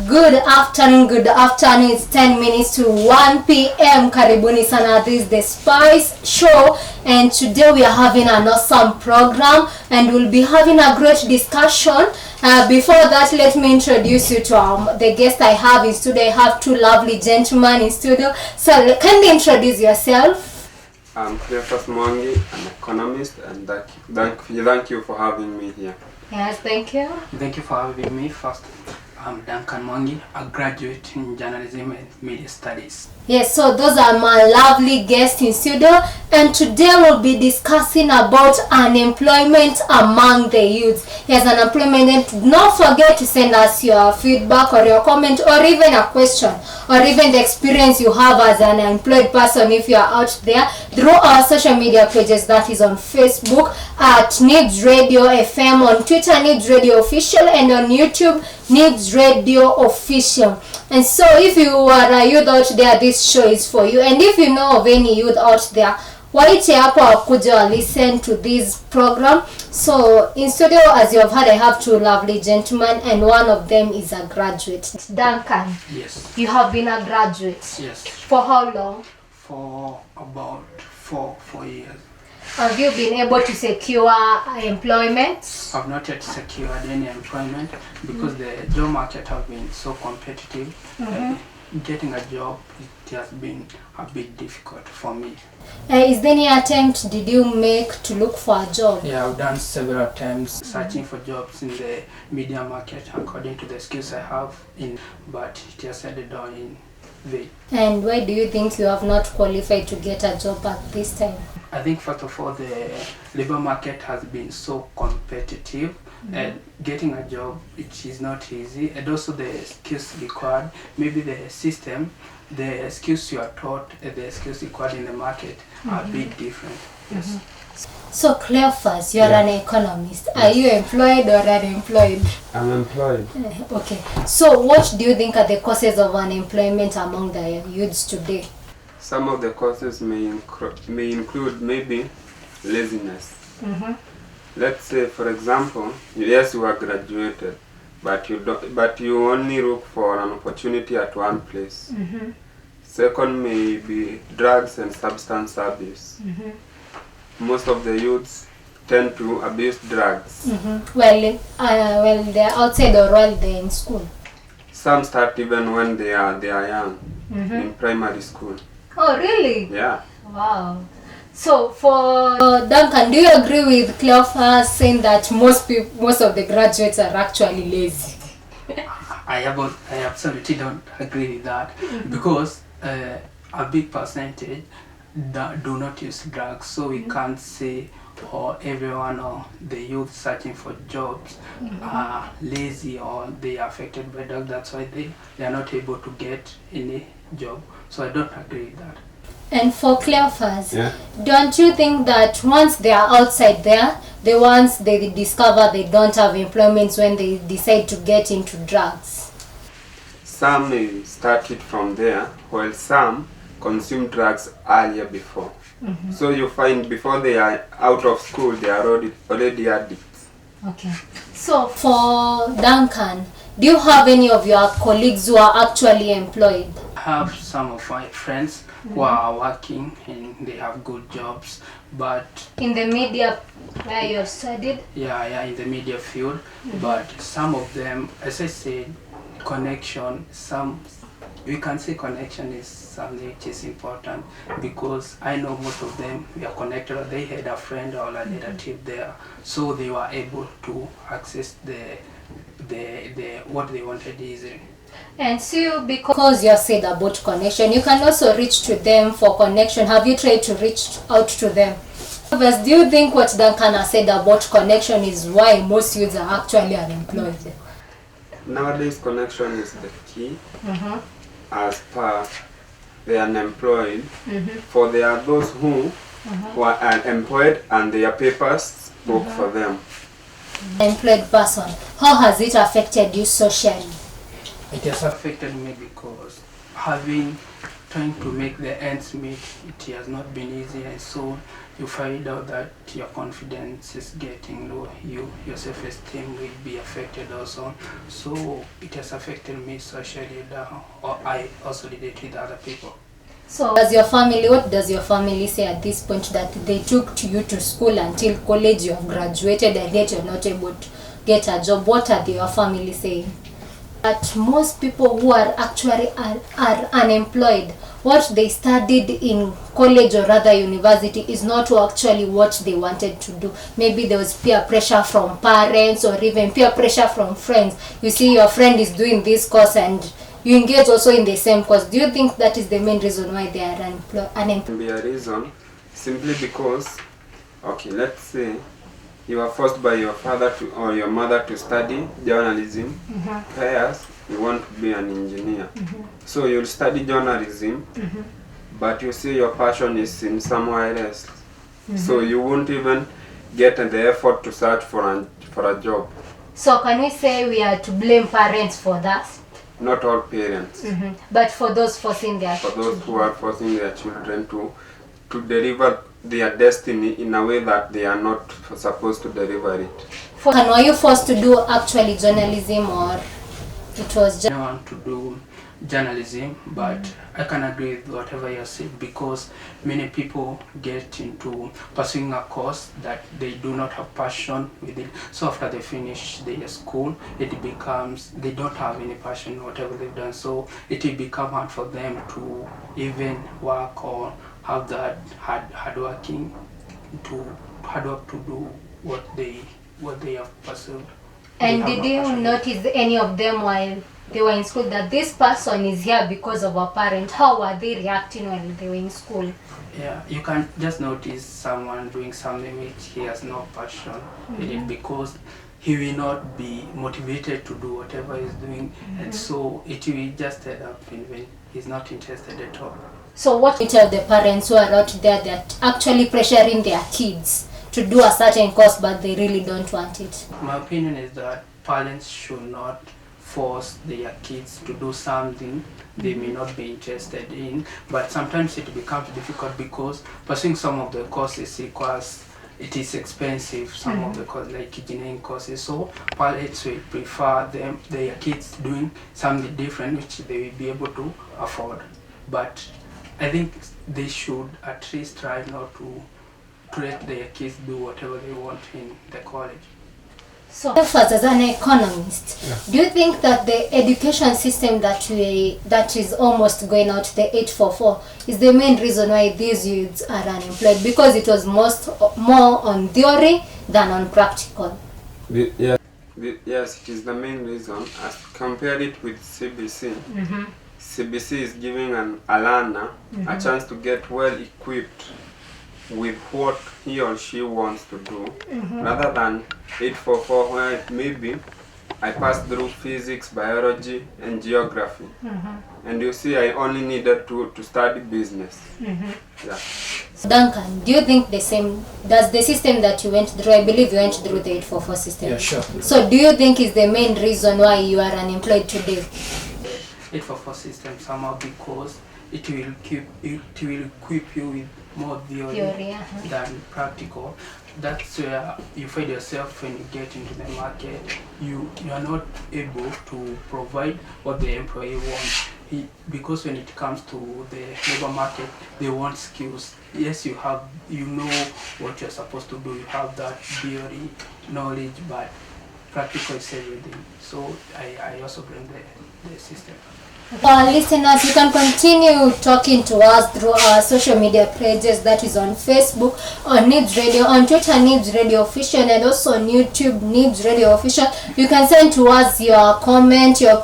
Good afternoon. It's 10 minutes to 1 p.m. Karibuni sana. This is the Spice Show, and today we are having an awesome program and we'll be having a great discussion. Before that, let me introduce you to the guest I have in studio. I have two lovely gentlemen in studio. So can you introduce yourself? I'm Cleophas Mwangi, an economist, and thank you for having me here. Yes, thank you. Thank you for having me. First, I'm Duncan Mwangi, a graduate in journalism and media studies. Yes, so those are my lovely guests in studio, and today we'll be discussing about unemployment among the youth. Yes, unemployment. Do not forget to send us your feedback or your comment or even a question or even the experience you have as an unemployed person if you are out there through our social media pages. That is on Facebook at Needs Radio FM, on Twitter Needs Radio Official, and on YouTube Needs Radio Official. And so if you are a youth out there, this show is for you. And if you know of any youth out there, waite hapo wakuja listen to this program. So in studio, as you have heard, I have two lovely gentlemen, and one of them is a graduate. Duncan. Yes. You have been a graduate. Yes. For how long? For about four years. Have you been able to secure employment? I've not yet secured any employment because the job market has been so competitive. Getting a job, it has been a bit difficult for me. Is there any attempt did you make to look for a job? Yeah, I've done several times searching for jobs in the media market according to the skills I have but it has ended down in vain. And why do you think you have not qualified to get a job at this time? I think first of all, the labor market has been so competitive and getting a job, it is not easy, and also the skills required, maybe the system, the skills you are taught, the skills required in the market are a bit different. Yes. So Cleophas, you are an economist. Are you employed or unemployed? I'm employed. Okay. So what do you think are the causes of unemployment among the youths today? Some of the causes may include maybe laziness. Let's say, for example, yes, you are graduated, but you only look for an opportunity at one place. Second may be drugs and substance abuse. Most of the youths tend to abuse drugs. Well, they're outside or while they're in school. Some start even when they are young, in primary school. Oh, really? Yeah. Wow. So for Duncan, do you agree with Cleophas saying that most of the graduates are actually lazy? I absolutely don't agree with that because a big percentage do not use drugs, so we can't say everyone or the youth searching for jobs are lazy or they are affected by drugs. That's why they are not able to get any job. So I don't agree with that. And for Cleophas, don't you think that once they are outside there, once they discover they don't have employment when they decide to get into drugs? Some may start it from there, while some consume drugs earlier before. So you find before they are out of school, they are already addicts. Okay. So for Duncan, do you have any of your colleagues who are actually employed? I have some of my friends who are working and they have good jobs, but in the media where you have studied? Yeah, in the media field. But some of them, as I said, we can say connection is something which is important because I know most of them, we are connected, or they had a friend or a relative there, so they were able to access the what they wanted easily. And so because you said about connection, you can also reach to them for connection. Have you tried to reach out to them? But do you think what Duncan has said about connection is why most youths are actually unemployed? Nowadays, connection is the key. As per the unemployed, for there are those who are unemployed and their papers spoke for them. Employed person, how has it affected you socially? It has affected me because having trying to make the ends meet, it has not been easy, and so you find out that your confidence is getting low, your self-esteem will be affected also. So it has affected me socially, or I also did it with other people. So what does your family say at this point, that they took you to school until college, you have graduated, and yet you're not able to get a job? What are your family saying? That most people who are actually are unemployed, what they studied in college or rather university is not actually what they wanted to do. Maybe there was peer pressure from parents or even peer pressure from friends. You see your friend is doing this course and you engage also in the same course. Do you think that is the main reason why they are unemployed? Can be a reason simply because, okay, let's say you are forced by your father or your mother to study journalism. Whereas you want to be an engineer. So you'll study journalism, but you see your passion is in somewhere else. So you won't even get the effort to search for a job. So can we say we are to blame parents for that? Not all parents. But for those forcing their For those who are forcing their children to deliver their destiny in a way that they are not supposed to deliver it. Were you forced to do actually journalism, or it was just... I want to do journalism, but I can agree with whatever you said, because many people get into pursuing a course that they do not have passion with it. So after they finish their school, it becomes they don't have any passion whatever they've done. So it will become hard for them to even work or have that hard work to do what they have pursued. And did you notice any of them while they were in school that this person is here because of a parent? How were they reacting when they were in school? Yeah, you can just notice someone doing something which he has no passion in it, because he will not be motivated to do whatever he's doing, and so it will just end up in vain. He's not interested at all. So what do you tell the parents who are out there that actually pressuring their kids to do a certain course but they really don't want it? My opinion is that parents should not force their kids to do something they may not be interested in, but sometimes it becomes difficult because pursuing some of the courses it is expensive, some of the courses like engineering courses, so parents will prefer their kids doing something different which they will be able to afford. But I think they should at least try not to let their kids do whatever they want in the college. So, as an economist, do you think that the education system that is almost going out, the 844, is the main reason why these youths are unemployed? Because it was more on theory than on practical. Yes, it is the main reason. As compare it with CBC, CBC is giving a learner a chance to get well equipped with what he or she wants to do, rather than 844 where maybe I passed through physics, biology and geography, and you see I only needed to study business. Yeah. Duncan, do you think the same, does the system that you went through, I believe you went through the 844 system? Yeah, sure. So do you think is the main reason why you are unemployed today? 844 system somehow, because it will equip you with more theory than practical. That's where you find yourself when you get into the market. You are not able to provide what the employee wants. Because when it comes to the labor market, they want skills. Yes, you know what you're supposed to do. You have that theory knowledge, but practical is everything. So I also blame the system. Listeners, you can continue talking to us through our social media pages, that is on Facebook, on Needs Radio, on Twitter Needs Radio Official, and also on YouTube Needs Radio Official. You can send to us your comment, your